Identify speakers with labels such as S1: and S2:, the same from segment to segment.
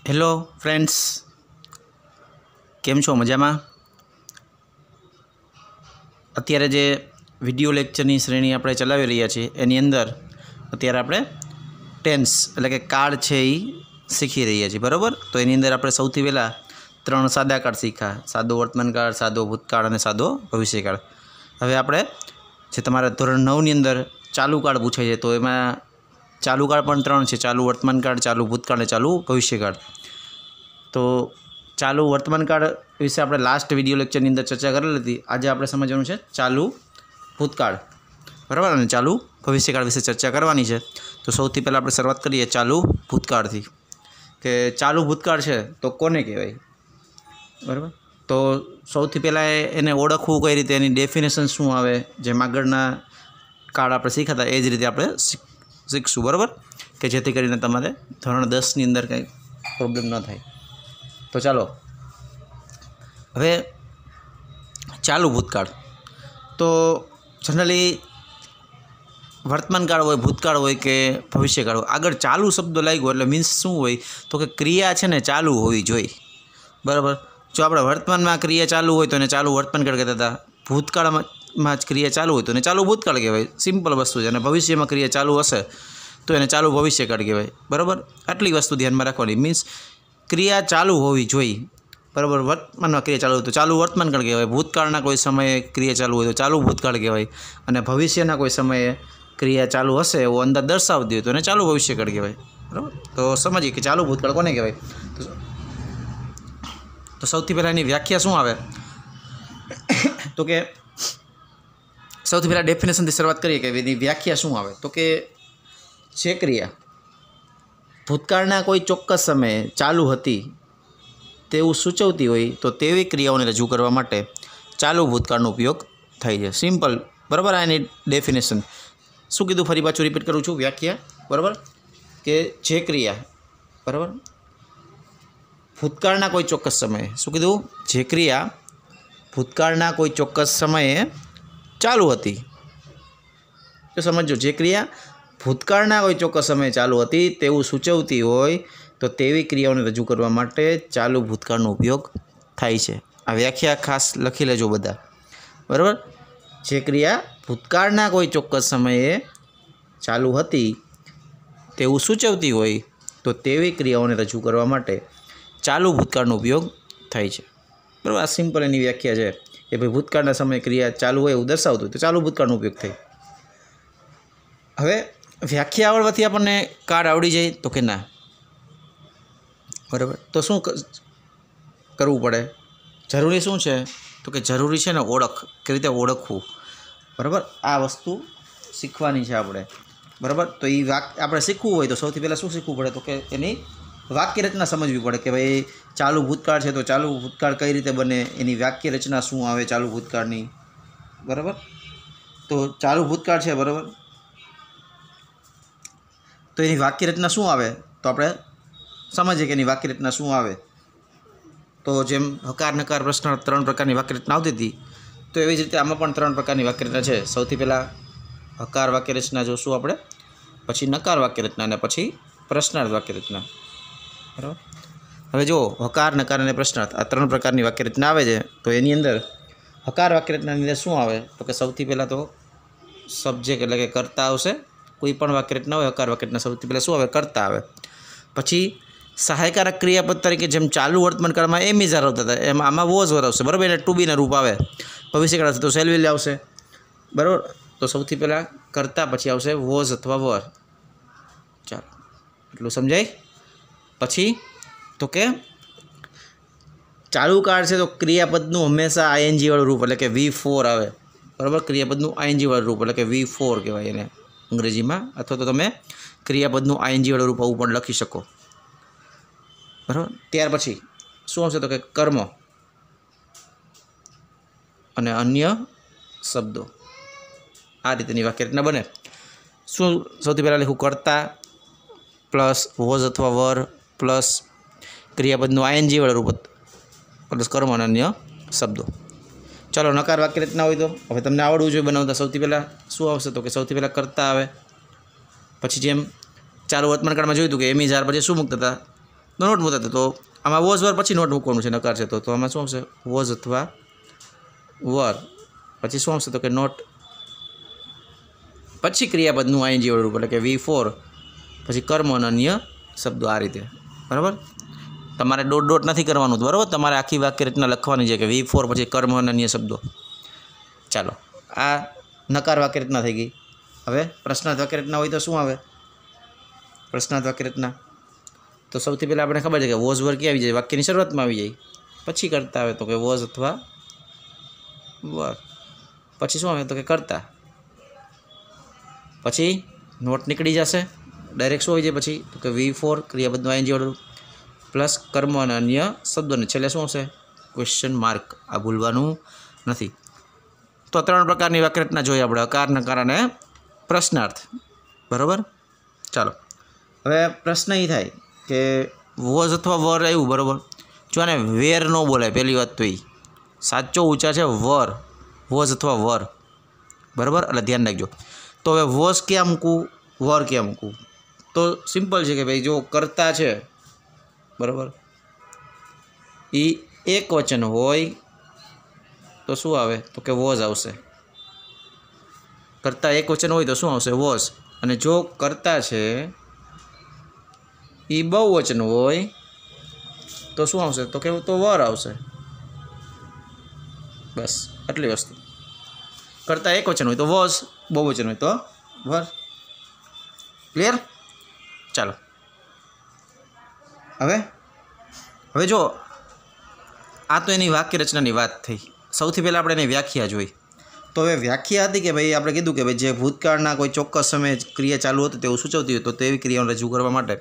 S1: Hello friends, કેમ છો? મજામાં? અત્યારે જે વિડિયો લેક્ચરની શ્રેણી આપણે ચલાવી રહ્યા છીએ એની અંદર અત્યારે આપણે ટેન્સ એટલે કે કાળ છે એ શીખી રહ્યા છીએ, બરાબર? તો એની અંદર આપણે સૌથી પહેલાં 3 સાદા કાળ શીખ્યા: સાદો વર્તમાનકાળ, સાદો ભૂતકાળ અને સાદો ભવિષ્યકાળ. હવે આપણે જે તમારા ધોરણ 9ની અંદર ચાલુ કાળ પૂછાય છે તો એમાં ચાલુ કાળ પણ 3 છે: ચાલુ વર્તમાનકાળ, ચાલુ ભૂતકાળ અને ચાલુ ભવિષ્યકાળ. તો ચાલુ વર્તમાનકાળ વિશે આપણે લાસ્ટ વિડિયો લેક્ચરની અંદર ચર્ચા કરેલી હતી. આજે આપણે સમજવાનું છે ચાલુ ભૂતકાળ, બરાબર, અને ચાલુ ભવિષ્યકાળ વિશે ચર્ચા કરવાની છે. તો સૌથી પહેલાં આપણે શરૂઆત કરીએ ચાલુ ભૂતકાળથી, કે ચાલુ ભૂતકાળ છે તો કોને કહેવાય, બરાબર? તો સૌથી પહેલાં એને ઓળખવું કઈ રીતે, એની ડેફિનેશન શું આવે, જેમ આગળના કાળ આપણે શીખ્યા હતા એ જ રીતે આપણે શીખશું, બરાબર? કે જેથી કરીને તમારે ધોરણ 10ની અંદર કંઈ પ્રોબ્લેમ ન થાય. તો ચાલો હવે ચાલુ ભૂતકાળ. તો જનરલી વર્તમાનકાળ હોય, ભૂતકાળ હોય કે ભવિષ્યકાળ હોય, આગળ ચાલુ શબ્દ લાગ્યો એટલે મીન્સ શું હોય તો કે ક્રિયા છે ને ચાલુ હોવી જોઈએ, બરાબર? જો આપણે વર્તમાનમાં ક્રિયા ચાલુ હોય તો એને ચાલુ વર્તમાનકાળ કહેતા હતા. ભૂતકાળમાં જ ક્રિયા ચાલુ હોય તો એને ચાલુ ભૂતકાળ કહેવાય, સિમ્પલ વસ્તુ છે. અને ભવિષ્યમાં ક્રિયા ચાલુ હશે તો એને ચાલુ ભવિષ્યકાળ કહેવાય, બરાબર? આટલી વસ્તુ ધ્યાનમાં રાખવાની. મીન્સ ક્રિયા ચાલુ હોવી જોઈએ, બરાબર? વર્તમાનમાં ક્રિયા ચાલુ હોય તો ચાલુ વર્તમાનકાળ કહેવાય. ભૂતકાળના કોઈ સમયે ક્રિયા ચાલુ હોય તો ચાલુ ભૂતકાળ કહેવાય. અને ભવિષ્યના કોઈ સમયે ક્રિયા ચાલુ હશે એવો અંદાજ દર્શાવતી હોય તો એને ચાલુ ભવિષ્યકાળ કહેવાય, બરાબર? તો સમજીએ કે ચાલુ ભૂતકાળ કોને કહેવાય. તો સૌથી પહેલાં એની વ્યાખ્યા શું આવે તો કે સૌથી પહેલાં ડેફિનેશનથી શરૂઆત કરીએ કે એની વ્યાખ્યા શું આવે. તો કે જે ક્રિયા ભૂતકાળના કોઈ ચોક્કસ સમયે ચાલુ હતી તેવું સૂચવતી હોય તો તેવી ક્રિયાઓને રજૂ કરવા માટે ચાલુ ભૂતકાળનો ઉપયોગ થાય છે. સિમ્પલ, બરાબર? આ એની ડેફિનેશન. શું કીધું, ફરી પાછું રિપીટ કરું છું વ્યાખ્યા, બરાબર? કે જે ક્રિયા, બરાબર, ભૂતકાળના કોઈ ચોક્કસ સમયે, શું કીધું, જે ક્રિયા ભૂતકાળના કોઈ ચોક્કસ સમયે ચાલુ હતી, તો સમજો, જે ક્રિયા ભૂતકાળના કોઈ ચોક્કસ સમયે ચાલુ હતી તેવું સૂચવતી હોય તો તેવી ક્રિયાઓને રજૂ કરવા માટે ચાલુ ભૂતકાળનો ઉપયોગ થાય છે. આ વ્યાખ્યા ખાસ લખી લેજો બધા, બરાબર? જે ક્રિયા ભૂતકાળના કોઈ ચોક્કસ સમયે ચાલુ હતી તેવું સૂચવતી હોય તો તેવી ક્રિયાઓને રજૂ કરવા માટે ચાલુ ભૂતકાળનો ઉપયોગ થાય છે, બરાબર? આ સિમ્પલ એની વ્યાખ્યા છે કે ભાઈ ભૂતકાળના સમયે ક્રિયા ચાલુ હોય એવું દર્શાવતું હોય તો ચાલુ ભૂતકાળનો ઉપયોગ થાય. હવે વ્યાખ્યા આવડવાથી આપણને કાળ આવડી જાય તો કે ના, બરાબર? તો શું કરવું પડે? જરૂરી શું છે તો કે જરૂરી છે ને ઓળખ, કેવી રીતે ઓળખવું, બરાબર? આ વસ્તુ શીખવાની છે આપણે, બરાબર? તો એ આપણે શીખવું હોય તો સૌથી પહેલાં શું શીખવું પડે તો કે એની વાક્ય રચના સમજવી પડે કે ભાઈ ચાલુ ભૂતકાળ છે તો ચાલુ ભૂતકાળ કઈ રીતે બને, એની વાક્ય રચના શું આવે ચાલુ ભૂતકાળની, બરાબર? તો ચાલુ ભૂતકાળ છે, બરાબર, તો એની વાક્ય રચના શું આવે તો આપણે સમજીએ કે એની વાક્ય રચના શું આવે. તો જેમ હકાર, નકાર, પ્રશ્ન 3 પ્રકારની વાક્ય રચના આવતી હતી તો એવી જ રીતે આમાં પણ 3 પ્રકારની વાક્ય રચના છે. સૌથી પહેલાં હકાર વાક્ય રચના જોશું આપણે, પછી નકાર વાક્ય રચના અને પછી પ્રશ્નાર્થ વાક્ય રચના, બરાબર? હવે જો હકાર, નકાર અને પ્રશ્નાર્થ આ 3 પ્રકારની વાક્ય રચના આવે છે. તો એની અંદર હકાર વાક્ય રચનાની અંદર શું આવે તો કે સૌથી પહેલાં તો સબ્જેક્ટ એટલે કે કર્તા આવશે. કોઈ પણ વાક્ય રચના હોય હકાર વાક્ય રચના સૌથી પહેલાં શું આવે, કર્તા આવે. પછી સહાયકારક ક્રિયાપદ તરીકે જેમ ચાલુ વર્તમાનકાળમાં એમ ઇઝ આવતા હતા એમ આમાં વોઝ વર આવશે, બરાબર? એટલે ટુ બીના રૂપ આવે. ભવિષ્યકાળ હશે તો શેલ વિલ આવશે, બરાબર? તો સૌથી પહેલાં કર્તા, પછી આવશે વોઝ અથવા વર. ચાલો એટલું સમજાય. પછી તો કે ચાલુ કાળ છે તો ક્રિયાપદનું હંમેશા આઈએનજી વાળું રૂપ એટલે કે V4 આવે, બરાબર? ક્રિયાપદનું આઈએનજી વાળું રૂપ એટલે કે V4 કહેવાય એને અંગ્રેજીમાં, અથવા તો તમે ક્રિયાપદનું આઈએનજી વાળું રૂપ આવું પણ લખી શકો, બરાબર? ત્યાર પછી શું આવશે તો કે કર્મ અને અન્ય શબ્દો. આ રીતેની વાક્ય રચના બને. શું સૌથી પહેલાં લખું, કર્તા પ્લસ વોઝ અથવા વર પ્લસ ક્રિયાપદનું આઈએનજી વાળું રૂપ પ્લસ કર્મ અને અન્ય શબ્દો. ચાલો નકાર વાક્ય રચના હોય તો હવે તમને આવડવું જોઈએ બનાવતા. સૌથી પહેલાં શું આવશે તો કે સૌથી પહેલાં કર્તા આવે, પછી જેમ ચાલુ વર્તમાનકાળમાં જોયું હતું કે એમ ઇઝ આર પછી શું મૂકતા હતા, નોટ મૂકતા તો આમાં વોઝ વર પછી નોટ મૂકવાનું છે, નકાર છે તો આમાં શું આવશે? વોઝ અથવા વર પછી શું આવશે? તો કે નોટ પછી ક્રિયાપદનું આઈએનજી વાળું રૂપ, એટલે કે V4 પછી કર્મ અને અન્ય શબ્દો. આ રીતે બરાબર. તમારે ડોટ ડોટ નથી કરવાનું, બરાબર. તમારે આખી વાક્ય રચના લખવાની છે કે V4 પછી કર્મ અને અન્ય શબ્દો. ચાલો, આ નકાર વાક્ય રચના થઈ ગઈ. હવે પ્રશ્નાર્થ વાક્ય રચના હોય તો શું આવે? પ્રશ્નાર્થ વાક્ય રચના તો સૌથી પહેલાં આપણે ખબર છે કે વોઝ વર ક્યાં આવી જાય? વાક્યની શરૂઆતમાં આવી જાય. પછી કરતા આવે તો કે વોઝ અથવા વર. પછી શું આવે? તો કે કરતા. પછી નોટ નીકળી જશે. ડાયરેક્ટ શું હોય છે પછી? તો કે V4 ક્રિયાપદનું આઈએનજી વાળું પ્લસ કર્મ અને અન્ય શબ્દોને છેલ્લે શું હશે? Question mark. આ ભૂલવાનું નથી. તો 3 પ્રકારની વાક્ય રચના જોઈએ આપણે: અકાર, નકાર અને પ્રશ્નાર્થ. બરાબર. ચાલો, હવે પ્રશ્ન એ થાય કે વોઝ અથવા વર આવ્યું, બરાબર. જો આને વેર ન બોલાય. પહેલી વાત તો એ સાચો ઉચ્ચાર છે વર, વોઝ અથવા વર. બરાબર, એટલે ધ્યાન રાખજો. તો હવે વોઝ ક્યાં મૂકવું, વર ક્યાં મૂકવું? તો સિમ્પલ છે કે ભાઈ જો કરતા છે, બરાબર, એ એક વચન હોય તો શું આવે? તો કે વોઝ આવશે. કરતા એક વચન હોય તો શું આવશે? વોઝ. અને જો કરતા છે એ બહુવચન હોય તો શું આવશે? તો કે તો વર આવશે. બસ આટલી વસ્તુ. કરતા એક વચન હોય તો વોઝ, બહુવચન હોય તો વર. ક્લિયર? ચાલો, હવે જો આ તો એની વાક્ય રચનાની વાત થઈ. સૌથી પહેલાં આપણે એની વ્યાખ્યા જોઈ. તો હવે વ્યાખ્યા હતી કે ભાઈ આપણે કીધું કે ભાઈ જે ભૂતકાળના કોઈ ચોક્કસ સમયે ક્રિયા ચાલુ હતી તેવું સૂચવતી હોય તો તેવી ક્રિયાઓને રજૂ કરવા માટે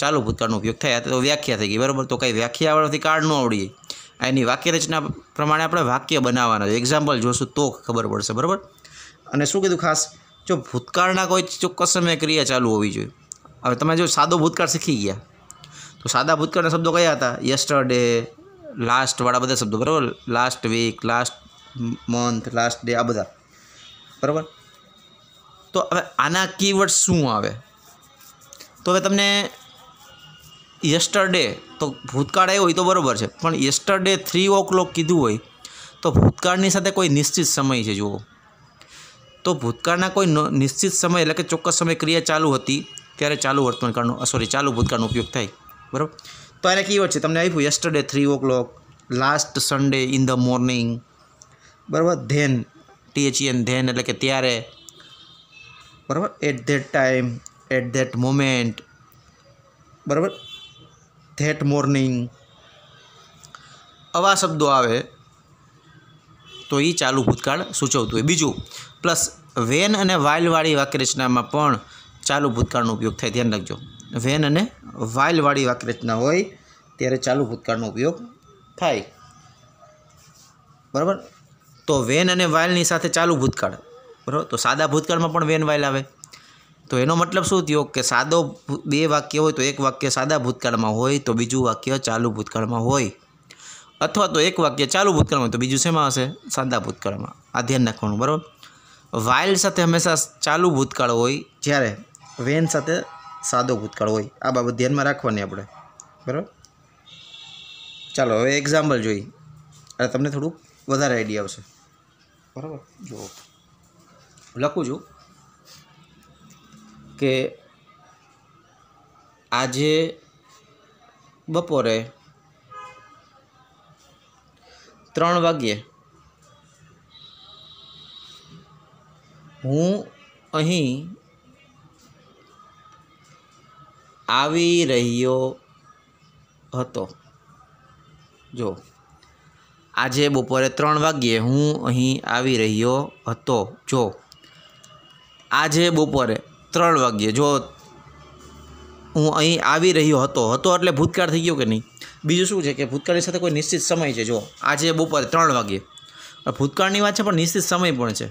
S1: ચાલુ ભૂતકાળનો ઉપયોગ થાય. તો વ્યાખ્યા થઈ ગઈ, બરાબર. તો કંઈ વ્યાખ્યા આવડવાથી કાળ ન આવડી જાય. એની વાક્ય રચના પ્રમાણે આપણે વાક્ય બનાવવાના છે. એક્ઝામ્પલ જોશું તો ખબર પડશે, બરાબર. અને શું કીધું ખાસ? જો ભૂતકાળના કોઈ ચોક્કસ સમયે ક્રિયા ચાલુ હોવી જોઈએ. હવે તમે જો સાદો ભૂતકાળ શીખી ગયા તો સાદા ભૂતકાળના શબ્દો કયા હતા? યસ્ટરડે, લાસ્ટ વાળા બધા શબ્દો, બરાબર. Last week, last month, last day, આ બધા, બરાબર. તો હવે આના કીવર્ડ શું આવે? તો હવે તમને યસ્ટરડે તો ભૂતકાળ આવ્યો હોય તો બરાબર છે, પણ યસ્ટરડે 3 o'clock કીધું હોય તો ભૂતકાળની સાથે કોઈ નિશ્ચિત સમય છે. જુઓ, તો ભૂતકાળના કોઈ નિશ્ચિત સમય એટલે કે ચોક્કસ સમય ક્રિયા ચાલુ હતી ત્યારે ચાલુ વર્તમાનકાળનો ચાલુ ભૂતકાળનો ઉપયોગ થાય, બરાબર. તો આને કીવર્ડ છે તમને આપ્યું yesterday 3 o'clock, last Sunday in the morning, બરાબર. ધેન, THEN, ધેન એટલે કે ત્યારે, બરાબર. At that time, at that moment, બરાબર. ધેટ મોર્નિંગ, આવા શબ્દો આવે તો એ ચાલુ ભૂતકાળ સૂચવતું હોય. બીજું પ્લસ વેન અને વાઇલવાળી વાક્યરચનામાં પણ ચાલુ ભૂતકાળનો ઉપયોગ થાય. ધ્યાન રાખજો, વેન અને વાઇલવાળી વાક્યરચના હોય ત્યારે ચાલુ ભૂતકાળનો ઉપયોગ થાય, બરાબર. તો વેન અને વાઇલની સાથે ચાલુ ભૂતકાળ, બરાબર. તો સાદા ભૂતકાળમાં પણ વેન વાઇલ આવે. તો એનો મતલબ શું થયો કે સાદો 2 વાક્ય હોય તો એક વાક્ય સાદા ભૂતકાળમાં હોય તો બીજું વાક્ય ચાલુ ભૂતકાળમાં હોય, અથવા તો એક વાક્ય ચાલુ ભૂતકાળમાં હોય તો બીજું શેમાં હશે? સાદા ભૂતકાળમાં. આ ધ્યાન રાખવાનું, બરાબર. વાઇલ સાથે હંમેશા ચાલુ ભૂતકાળ હોય જ્યારે વેન સાથે સાદો ભૂતકાળ હોય. આ બાબત ધ્યાનમાં રાખવાની આપણે, બરાબર. ચાલો હવે એક્ઝામ્પલ જોઈએ એટલે તમને થોડુંક વધારે આઈડિયા આવશે, બરાબર. જો લખું છું કે આજે બપોરે 3 વાગ્યે હું અહીં આવી રહ્યો હતો. જો આજે બપોરે 3 વાગ્યે હું અહીં આવી રહ્યો હતો. જો આજે બપોરે 3 વાગ્યે જો હું અહીં આવી રહ્યો હતો એટલે ભૂતકાળ થઈ ગયો કે નહીં? બીજું શું છે કે ભૂતકાળની સાથે કોઈ નિશ્ચિત સમય છે. જો આજે બપોરે 3 વાગ્યે ભૂતકાળની વાત છે પણ નિશ્ચિત સમય પણ છે,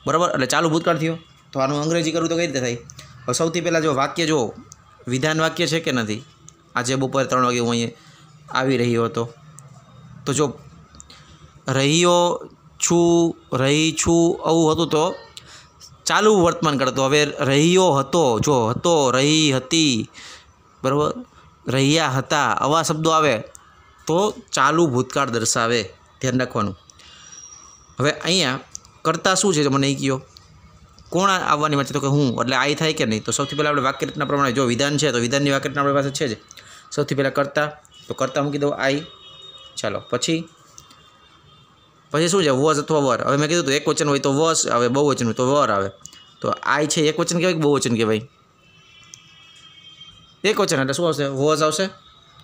S1: બરાબર. એટલે ચાલુ ભૂતકાળ થયો. તો આનું અંગ્રેજી કરવું તો કઈ રીતે થાય? હવે સૌથી પહેલાં જો વાક્ય જો વિધાન વાક્ય છે કે નથી? આજે બપોરે 3 વાગ્યે હું અહીં આવી રહ્યો હતો. તો જો રહ્યો છું, રહી છું આવું હતું તો ચાલુ વર્તમાન કાળ. તો હવે રહ્યો હતો, જો હતો, રહી, હતી, બરાબર. રહ્યા હતા આવા શબ્દો આવે તો ચાલુ ભૂતકાળ દર્શાવે, ધ્યાન રાખવાનું। હવે અહીંયા કરતા શું છે તો મને એ કહો, કોણ આવવાની વાત છે તો કે હું, એટલે આઈ થાય કે નહીં? તો સૌથી પહેલાં આપણે વાક્ય રચના પ્રમાણે જો વિધાન છે તો વિધાનની વાક્ય રચના આપણી પાસે છે જ। સૌથી પહેલાં કરતા, તો કરતા મૂકી દો આઈ, ચાલો પછી શું છે વોઝ અથવા વર। હવે મેં કીધું તો એક વચન હોય તો વોઝ આવે, બહુવચન હોય તો વર આવે। તો આઈ છે એક વચન કહેવાય કે બહુવચન કહેવાય? એક વચન એટલે શું આવશે? વોઝ આવશે।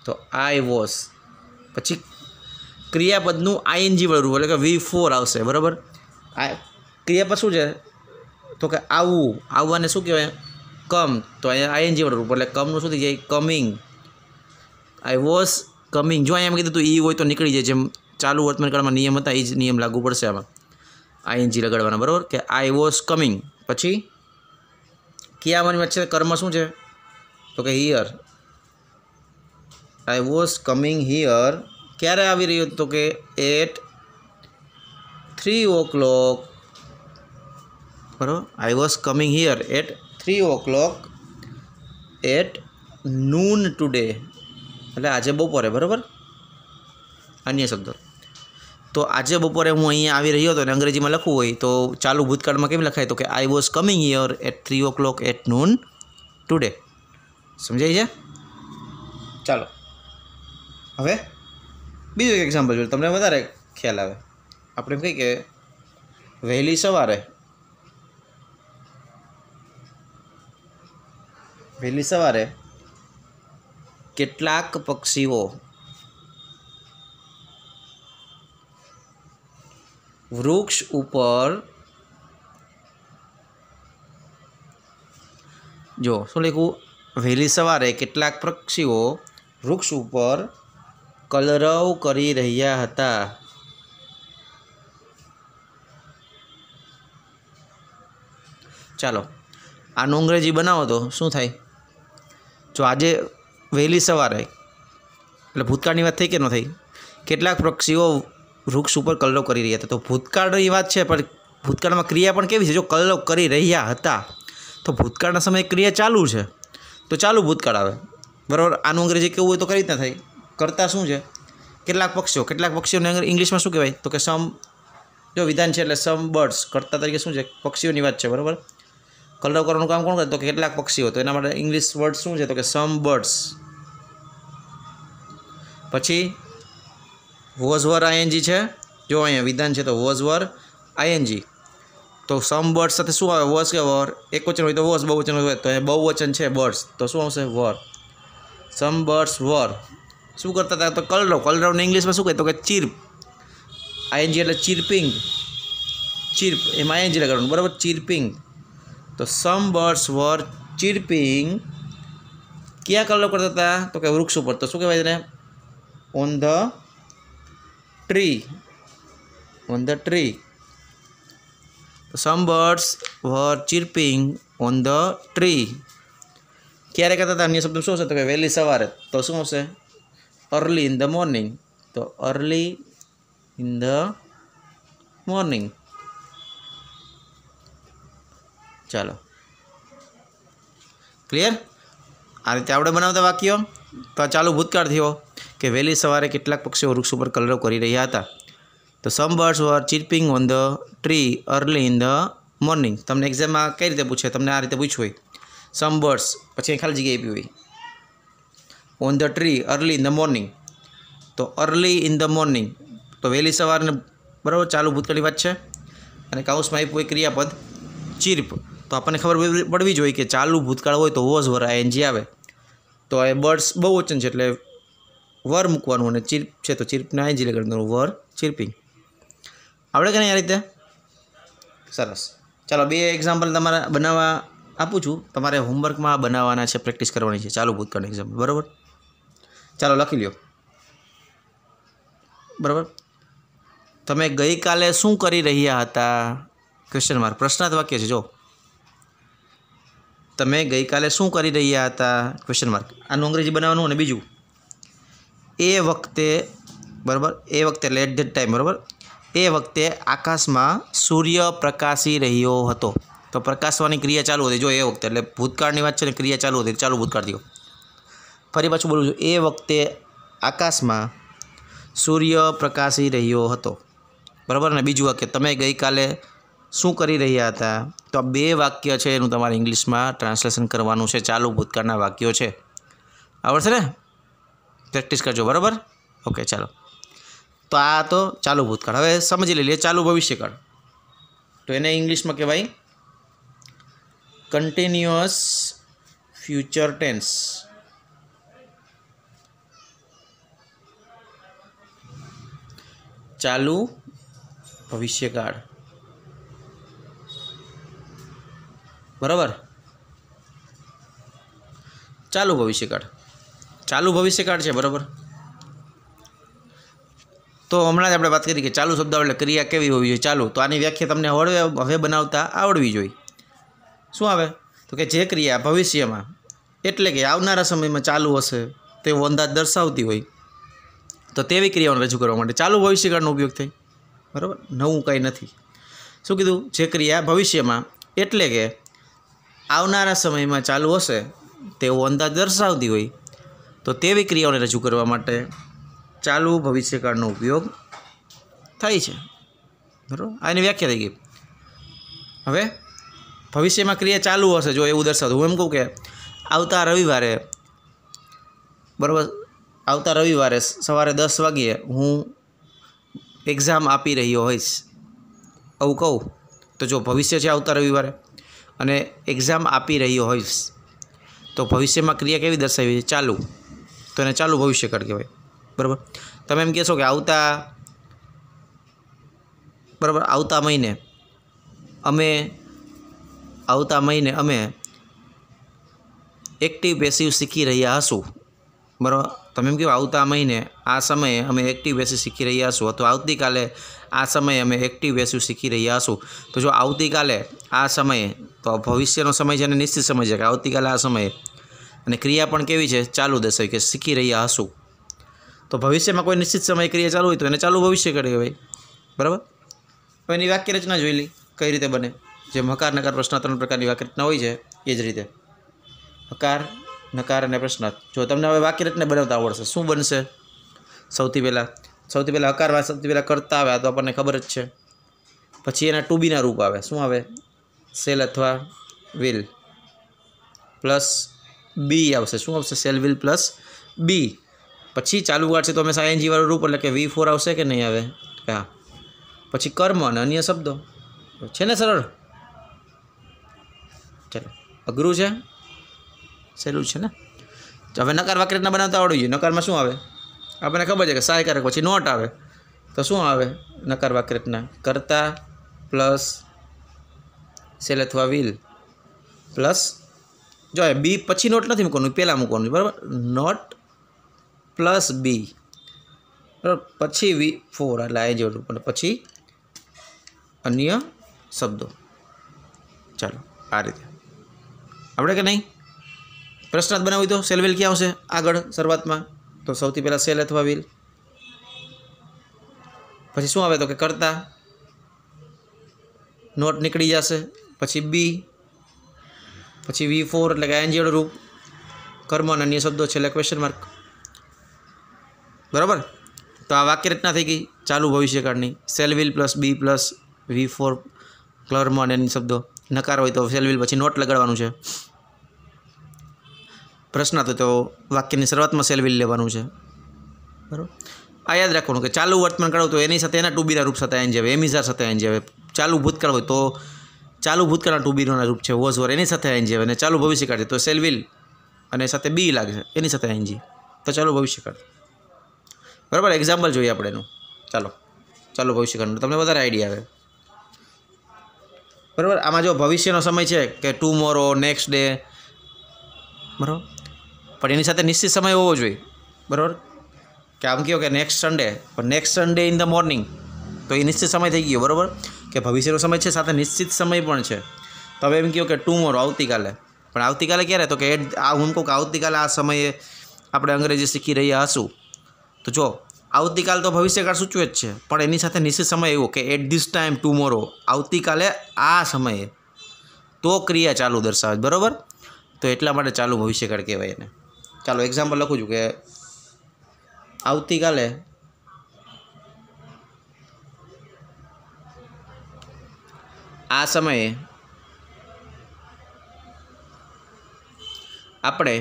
S1: તો આઈ વોઝ, પછી ક્રિયાપદનું આઈએનજી વાળું એટલે કે V4 આવશે, બરાબર। આ ક્રિયાપદ શું છે તો કે આવવું, આવવાને શું કહેવાય? કમ। તો અહીંયા આઈએનજી વાળું રૂપ એટલે કમનું શું થઈ જાય? કમિંગ। I was coming. જો અહીંયા કીધું તો ઈ હોય તો નીકળી જાય, જેમ ચાલુ વર્તમાન કાળમાં નિયમ હતા એ જ નિયમ લાગુ પડશે આમાં, આઈએનજી લગાડવાના, બરાબર, કે આઈ વોઝ કમિંગ। પછી ક્યાં આવવાની વાત છે? કર્મ શું છે તો કે here, I was coming here. ક્યારે આવી રહ્યો તો કે એટ 3 o'clock, બરાબર, I was coming here at 3 o'clock at noon today, એટલે આજે બપોરે, બરાબર। અન્ય શબ્દો તો આજે બપોરે હું અહીંયા આવી રહ્યો હતો અને અંગ્રેજીમાં લખવું હોય તો ચાલુ ભૂતકાળમાં કેમ લખાય તો કે I was coming here at 3 o'clock at noon today. સમજાય છે? ચાલો હવે બીજું એક એક્ઝામ્પલ જોઈએ, તમને વધારે ખ્યાલ આવે। આપણે એમ કહીએ કે વહેલી સવારે કેટલાક પક્ષીઓ વૃક્ષ ઉપર, જો શું લખ્યું? વહેલી સવારે કેટલાક પક્ષીઓ વૃક્ષ ઉપર કલરવ કરી રહ્યા હતા। ચાલો આનું અંગ્રેજી બનાવો તો શું થાય? જો આજે વહેલી સવારે એટલે ભૂતકાળની વાત થઈ કે ન થઈ? કેટલાક પક્ષીઓ વૃક્ષ ઉપર કલરવ કરી રહ્યા હતા, તો ભૂતકાળની વાત છે પણ ભૂતકાળમાં ક્રિયા પણ કેવી છે? જો કલરવ કરી રહ્યા હતા તો ભૂતકાળના સમયે ક્રિયા ચાલુ છે તો ચાલુ ભૂતકાળ આવે, બરાબર। આનું અંગ્રેજી કેવું હોય તો કઈ રીતના થાય? કરતા શું છે? કેટલાક પક્ષીઓને ઇંગ્લિશમાં શું કહેવાય તો કે સમ, જો વિધાન છે એટલે સમ બર્ડ્સ, કરતા તરીકે શું છે? પક્ષીઓની વાત છે, બરાબર। કલરવ કરવાનું કામ કોણ કરે તો કે કેટલાક પક્ષીઓ, તો એના માટે ઇંગ્લિશ વર્ડ શું છે તો કે સમ બર્ડ્સ। પછી વોઝ વર આઈએનજી છે, જો અહીંયા વિધાન છે તો વોઝ વર આઈએનજી, તો સમ બર્ડ્સ સાથે શું આવે? વોઝ કે વર? એક વચન હોય તો વોઝ, બહુવચન હોય તો અહીંયા બહુવચન છે બર્ડ્સ, તો શું આવશે? વર। સમ બર્ડ્સ વર શું કરતા હતા તો કલરવને ઇંગ્લિશમાં શું કહે તો કે ચીર્પ, આઈએનજી એટલે ચીર્પિંગ, ચીર્પ એમાં આઈએનજી લગાડવાનું, બરાબર, ચીર્પિંગ। તો સમ બર્ડ્સ વર ચીર્પિંગ। ક્યાં કલરવ કરતા હતા તો કે વૃક્ષ ઉપર, તો શું કહેવાય તેને? On the tree, on the tree. તો some birds were chirping on the tree. ક્યારે કરતા હતા? અન્ય શબ્દ શું હશે તો કે વહેલી સવારે, તો શું હશે? અર્લી ઇન ધ મોર્નિંગ, તો અર્લી ઇન ધ મોર્નિંગ। ચાલો ક્લિયર? આ રીતે આપણે બનાવતા વાક્યો તો ચાલુ ભૂતકાળ થયો કે વહેલી સવારે કેટલાક પક્ષીઓ વૃક્ષ ઉપર કલરવ કરી રહ્યા હતા, તો some birds were chirping on the tree early in the morning. તમને એક્ઝામમાં કઈ રીતે પૂછે? તમને આ રીતે પૂછ્યું હોય સમ બર્ડ્સ, પછી ખાલી જગ્યાએ આપી હોય on the tree early in the morning, તો અર્લી ઇન ધ મોર્નિંગ તો વહેલી સવારને, બરાબર, ચાલુ ભૂતકાળની વાત છે, અને કાઉસમાં આપ્યું હોય ક્રિયાપદ ચીર્પ, તો આપણને ખબર પડવી જોઈએ કે ચાલુ ભૂતકાળ હોય તો વોઝ વર આઈએનજી આવે, તો એ બર્ડ્સ બહુવચન છે એટલે વર મૂકવાનું, અને ચીર્પ છે તો ચીર્પને આઈએનજી લગાડવાનું, વર ચીર્પિંગ। આવડે કે નહીં આ રીતે? સરસ। ચાલો બે એક્ઝામ્પલ તમારે બનાવવા આપું છું, તમારે હોમવર્કમાં બનાવવાના છે, પ્રેક્ટિસ કરવાની છે ચાલુ ભૂતકાળ એક્ઝામ્પલ, બરાબર? ચાલો લખી લ્યો, બરાબર। તમે ગઈકાલે શું કરી રહ્યા હતા? ક્વેશ્ચન માર્ક, પ્રશ્નાર્થ વાક્ય છે, જો તમે ગઈકાલે શું કરી રહ્યા હતા? Question mark. આનું અંગ્રેજી બનાવવાનું, અને બીજું એ વખતે, બરાબર, એ વખતે એટલે એટ ધેટ ટાઈમ, બરાબર, એ વખતે આકાશમાં સૂર્ય પ્રકાશી રહ્યો હતો, તો પ્રકાશવાની ક્રિયા ચાલુ હતી, જો એ વખતે એટલે ભૂતકાળની વાત છે ને ક્રિયા ચાલુ હતી, ચાલુ ભૂતકાળ થયો। ફરી પાછું બોલું છું, એ વખતે આકાશમાં સૂર્ય પ્રકાશી રહ્યો હતો, બરાબર. ને બીજું વાક્ય, તમે ગઈકાલે શું કરી રહ્યા હતા? તો આ 2 વાક્ય છે એનું તમારે ઇંગ્લિશમાં ટ્રાન્સલેશન કરવાનું છે. ચાલુ ભૂતકાળના વાક્યો છે. આવડશે ને? પ્રેક્ટિસ કરજો, બરાબર. ઓકે, ચાલો. તો આ તો ચાલુ ભૂતકાળ. હવે સમજી લઈએ ચાલુ ભવિષ્યકાળ. તો એને ઇંગ્લિશમાં કહેવાય કન્ટિન્યુઅસ ફ્યુચર ટેન્સ. ચાલુ ભવિષ્યકાળ, બરાબર. ચાલુ ભવિષ્યકાળ, ચાલુ ભવિષ્યકાળ છે, બરાબર. તો હમણાં જ આપણે વાત કરી કે ચાલુ શબ્દ એટલે ક્રિયા કેવી હોવી જોઈએ, ચાલુ. તો આની વ્યાખ્યા તમને હવે બનાવતા આવડવી જોઈએ. શું આવે? તો કે જે ક્રિયા ભવિષ્યમાં એટલે કે આવનારા સમયમાં ચાલુ હશે તેવો અંદાજ દર્શાવતી હોય તો તેવી ક્રિયાઓને રજૂ કરવા માટે ચાલુ ભવિષ્યકાળનો ઉપયોગ થાય, બરાબર. નવું કંઈ નથી. શું કીધું? જે ક્રિયા ભવિષ્યમાં એટલે કે આવનારા સમયમાં ચાલુ હશે તેવો અંદાજ દર્શાવતી હોય તો તેવી ક્રિયાઓને રજૂ કરવા માટે ચાલુ ભવિષ્યકાળનો ઉપયોગ થાય છે, બરાબર. આની વ્યાખ્યા થઈ ગઈ. હવે ભવિષ્યમાં ક્રિયા ચાલુ હશે જો એવું દર્શાવતું, હું એમ કહું કે આવતા રવિવારે, બરાબર, આવતા રવિવારે સવારે 10 વાગ્યે હું એક્ઝામ આપી રહ્યો હોઈશ, આવું કહું તો જો ભવિષ્ય છે આવતા રવિવારે અને એક્ઝામ આપી રહ્યો હોઈશ તો ભવિષ્યમાં ક્રિયા કેવી દર્શાવી છે? ચાલુ. તો એને ચાલુ ભવિષ્યકાળ કહેવાય, બરાબર. તમે એમ કહેશો કે આવતા મહિને અમે એક્ટિવ પેસિવ શીખી રહ્યા હશું, બરાબર. તમે એમ કહો આવતા મહિને આ સમયે અમે એક્ટિવ પેસિવ શીખી રહ્યા હશું, અથવા આવતીકાલે આ સમયે અમે એક્ટિવ પેસિવ શીખી રહ્યા હશું. તો જો આવતીકાલે આ સમયે, તો ભવિષ્યનો સમય છે અને નિશ્ચિત સમય છે કે આવતીકાલે આ સમયે, અને ક્રિયા પણ કેવી છે? ચાલુ દર્શાવી કે શીખી રહ્યા હશું. તો ભવિષ્યમાં કોઈ નિશ્ચિત સમય ક્રિયા ચાલુ હોય તો એને ચાલુ ભવિષ્યકાળ કહેવાય, બરાબર. હવે એની વાક્ય રચના જોઈ લી કઈ રીતે બને. જેમ હકાર, નકાર, પ્રશ્નાર્થ 3 પ્રકારની વાક્ય રચના હોય છે એ જ રીતે હકાર, નકાર અને પ્રશ્નાર્થ. જો તમને હવે વાક્ય રચના બનાવતા આવડશે, શું બનશે? સૌથી પહેલાં હકાર સૌથી પહેલાં કરતા આવે, તો આપણને ખબર જ છે. પછી એના ટુ બીના રૂપ આવે. શું આવે? સેલ અથવા વિલ પ્લસ બી આવશે. શું આવશે? સેલ વિલ પ્લસ બી. પછી ચાલુ વાર છે તો હંમેશા ING વાળું રૂપ એટલે કે V4 આવશે કે નહીં આવે? હા. પછી કર્મ અને અન્ય શબ્દો. છે ને સરળ? ચાલો, અઘરું છે? સહેલું છે ને? હવે નકાર વાક્ય રચના બનાવતા આવડવું જોઈએ. નકારમાં શું આવે? આપણને ખબર છે કે સહાયકારક પછી નોટ આવે. તો શું આવે નકાર વાક્ય રચના? કરતા પ્લસ સેલ અથવા વિલ પ્લસ, જો બી પછી નોટ નથી મૂકવાનું, પહેલાં મૂકવાનું, બરાબર. નોટ પ્લસ બી, બરાબર. પછી V4 એટલે આ જેવું, પણ પછી અન્ય શબ્દો. ચાલો, આ રીતે આપણે કે નહીં? પ્રશ્નાર્થ બનાવી તો સેલ વિલ ક્યાં આવશે આગળ શરૂઆતમાં? તો સૌથી પહેલાં સેલ અથવા વિલ, પછી શું આવે? તો કે કરતા, નોટ નીકળી જશે, પછી બી, પછી V4 એટલે કે ING વાળું રૂપ, કર્મ અને અન્ય શબ્દો, છેલ્લે ક્વેશ્ચન માર્ક, બરાબર. તો આ વાક્ય રચના થઈ ગઈ ચાલુ ભવિષ્યકાળની. Shall will plus be plus V4 કર્મ અને અન્ય શબ્દો. નકાર હોય તો સેલ વિલ પછી નોટ લગાડવાનું છે. પ્રશ્નાર્થ તો વાક્યની શરૂઆતમાં સેલ વિલ લેવાનું છે, બરાબર. આ યાદ રાખવાનું કે ચાલુ વર્તમાન કાળ હોય તો એની સાથે એના ટુ બીના રૂપ સાથે ING આવે, એમિઝાર સાથે ING આવે. ચાલુ ભૂતકાળ હોય તો ચાલુ ભૂતકાળના ટુ બીના રૂપ છે વોઝ વર, એની સાથે ING આવે. અને ચાલુ ભવિષ્યકાળ છે તો સેલ વિલ અને સાથે બી લાગે એની સાથે ING. તો ચાલુ ભવિષ્યકાળ, બરાબર. એક્ઝામ્પલ જોઈએ આપણે એનું. ચાલો ભવિષ્યકાળનું તમને વધારે આઈડિયા આવે, બરાબર. આમાં જો ભવિષ્યનો સમય છે કે ટુમોરો, નેક્સ્ટ ડે, બરાબર. પણ એની સાથે નિશ્ચિત સમય હોવો જોઈએ, બરાબર. કે આમ કહો કે નેક્સ્ટ સન્ડે, પણ next Sunday in the morning, તો એ નિશ્ચિત સમય થઈ ગયો, બરાબર. કે ભવિષ્યનો સમય છે સાથે નિશ્ચિત સમય પણ છે. તો હવે એમ કહો કે ટુમોરો, આવતીકાલે. પણ આવતીકાલે ક્યારે? તો કે હું કહું કે આવતીકાલે આ સમયે આપણે અંગ્રેજી શીખી રહ્યા હશું. તો જો આવતીકાલ તો ભવિષ્યકાળ સૂચવે જ છે, પણ એની સાથે નિશ્ચિત સમય એવો કે એટ ધીસ ટાઈમ ટુમોરો, આવતીકાલે આ સમયે, તો ક્રિયા ચાલુ દર્શાવે, બરાબર. તો એટલા માટે ચાલુ ભવિષ્યકાળ કહેવાય એને, ચાલો એક્ઝામ્પલ લખું છું કે આવતીકાલે આ સમયે આપણે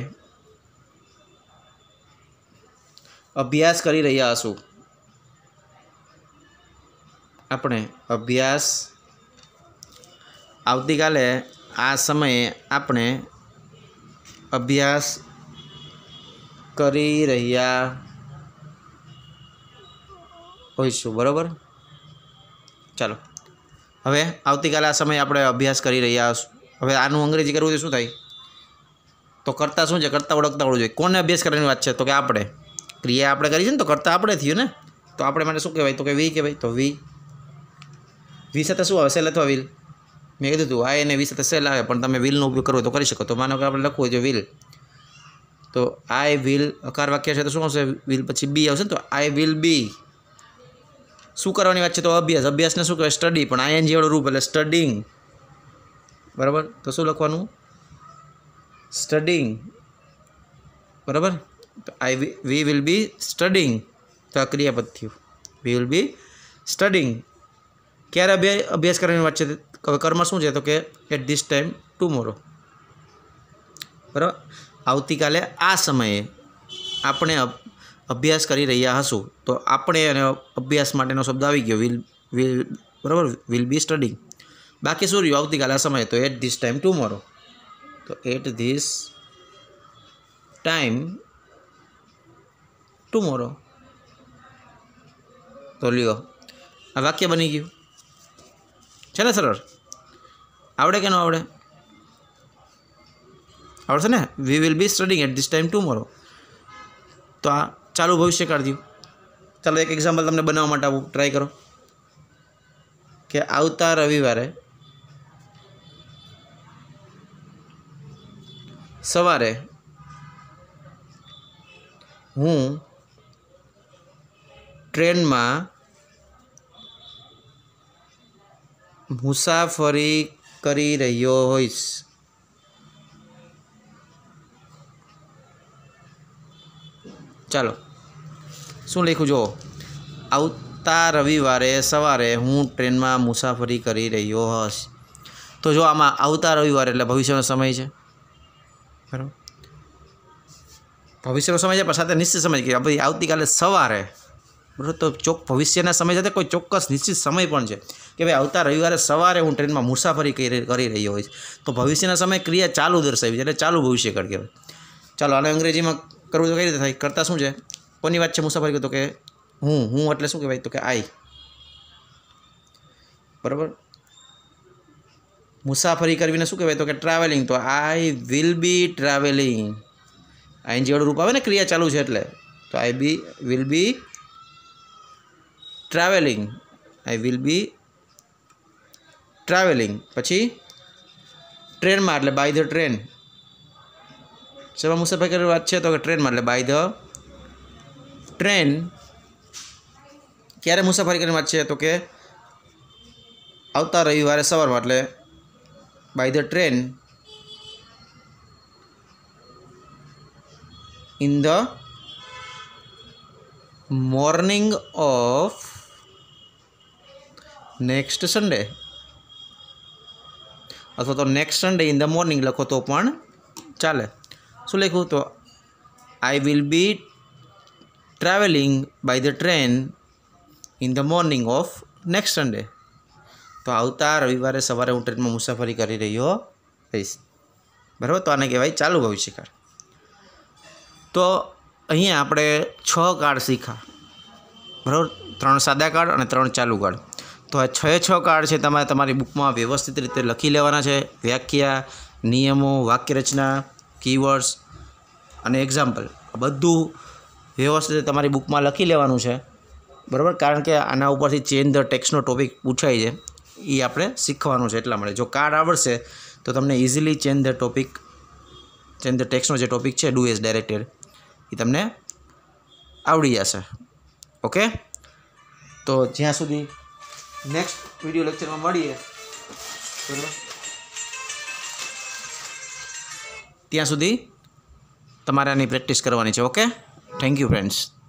S1: અભ્યાસ કરી રહ્યા હશું. આવતીકાલે આ સમયે આપણે અભ્યાસ કરી રહ્યા હોઈશું. બરાબર. ચાલો હવે આવતીકાલે આ સમયે આપણે અભ્યાસ કરી રહ્યા હશું. હવે આનું અંગ્રેજી કરવું તો શું થાય? તો કરતા શું છે? કરતા ઓળખતા આવડવું જોઈએ. કોને અભ્યાસ કરવાની વાત છે? તો કે આપણે. ક્રિયા આપણે કરી છે ને, તો કરતા આપણે થયું ને. તો આપણે માટે શું કહેવાય? તો કે વી કહેવાય. તો વી સાથે શું આવે? સેલ અથવા વિલ. મેં કીધું હતું આ એને વી સાથે સેલ આવે, પણ તમે વિલનો ઉપયોગ કરવો તો કરી શકો. તો માનો કે આપણે લખવું હોય તો વિલ, તો આઈ વિલ અકાર વાક્ય છે તો શું આવશે? વિલ પછી બી આવશે ને. તો આઈ વિલ બી શું કરવાની વાત છે? તો અભ્યાસ. અભ્યાસને શું કહેવાય? સ્ટડી. પણ આઈએનજી વાળું રૂપ એટલે સ્ટડિંગ. બરાબર. તો શું લખવાનું? સ્ટડિંગ. બરાબર. તો વી વિલ બી સ્ટડિંગ. તો આ ક્રિયાપદ થયું. વી વિલ બી સ્ટડિંગ. ક્યારે અભ્યાસ કરવાની વાત છે? હવે કર્મ શું છે? તો કે એટ ધીસ ટાઈમ ટુમોરો. બરાબર. આવતીકાલે આ સમયે આપણે અભ્યાસ કરી રહ્યા હશું. તો આપણે અને અભ્યાસ માટેનો શબ્દ આવી ગયો વિલ. બરાબર. Will be studying. બાકી શું રહ્યું? આવતીકાલે આ સમયે. તો એટ ધીસ ટાઈમ ટુમોરો. તો એટ ધીસ ટાઈમ ટુમોરો. તો લ્યો આ વાક્ય બની ગયું છે ને? સરળ. આવડે કે ન આવડે? આવડશે ને. We will be studying at this time tomorrow. તો આ ચાલુ ભવિષ્યકાળ થયું. ચાલો એક એક્ઝામ્પલ તમને બનાવવા માટે આવું ટ્રાય કરો કે આવતા રવિવારે સવારે હું ટ્રેનમાં મુસાફરી કરી રહ્યો હોઈશ. ચાલો શું લખ્યું જુઓ. આવતા રવિવારે સવારે હું ટ્રેનમાં મુસાફરી કરી રહ્યો હશ. તો જો આમાં આવતા રવિવારે એટલે ભવિષ્યનો સમય છે. બરાબર. ભવિષ્યનો સમય છે પણ સાથે નિશ્ચિત સમય કે ભાઈ આવતીકાલે સવારે. બરાબર. તો ભવિષ્યના સમય સાથે કોઈ ચોક્કસ નિશ્ચિત સમય પણ છે કે ભાઈ આવતા રવિવારે સવારે હું ટ્રેનમાં મુસાફરી કરી રહ્યો હોઈશ. તો ભવિષ્યના સમય ક્રિયા ચાલુ દર્શાવી છે એટલે ચાલુ ભવિષ્યકાળ કહેવાય. ચાલો આને અંગ્રેજીમાં કરવું તો કઈ રીતે થાય? કરતા શું છે? કોની વાત છે? મુસાફરી. તો કે હું એટલે શું કહેવાય? તો કે આઈ. બરાબર. મુસાફરી કરવીને શું કહેવાય? તો કે ટ્રાવેલિંગ. તો I will be travelling. ING વાળું રૂપ આવે ને ક્રિયા ચાલુ છે એટલે. તો I will be travelling. I will be travelling. પછી ટ્રેનમાં એટલે બાય ધ ટ્રેન. શેમાં મુસાફરી કરવાની વાત છે? તો કે ટ્રેનમાં એટલે બાય ધ ટ્રેન. ક્યારે મુસાફરી કરવાની વાત છે? તો કે આવતા રવિવારે સવારમાં એટલે by the train in the morning of next Sunday. અથવા તો next Sunday in the morning લખો તો પણ ચાલે. શું લખ્યું? તો I will be travelling by the train in the morning of next Sunday. તો આવતા રવિવારે સવારે હું ટ્રેનમાં મુસાફરી કરી રહ્યો હોઈશ. બરાબર. તો આને કહેવાય ચાલુ ભવિષ્યકાળ. તો અહીંયા આપણે 6 કાળ શીખ્યા. બરાબર. 3 સાદા કાળ અને 3 ચાલુ કાળ. તો આ 6 કાળ છે તમારે તમારી બુકમાં વ્યવસ્થિત રીતે લખી લેવાના છે. વ્યાખ્યા, નિયમો, વાક્યરચના, કીવર્ડ્સ અને એક્ઝામ્પલ બધું વ્યવસ્થિત તમારી બુકમાં લખી લેવાનું છે. બરાબર. કારણ કે આના ઉપરથી ચેન્જ ધ ટેક્સ્ટનો ટોપિક પૂછાય છે એ આપણે શીખવાનું છે એટલા માટે. જો કાર્ડ આવડશે તો તમને ઇઝીલી ચેન્જ ધ ટેક્સ્ટનો જે ટોપિક છે ડુ એઝ ડાયરેક્ટેડ એ તમને આવડી જશે. ઓકે. તો જ્યાં સુધી નેક્સ્ટ વિડીયો લેક્ચરમાં મળીએ બરાબર ત્યાં સુધી તમારે આની પ્રેક્ટિસ કરવાની છે. Okay, thank you friends.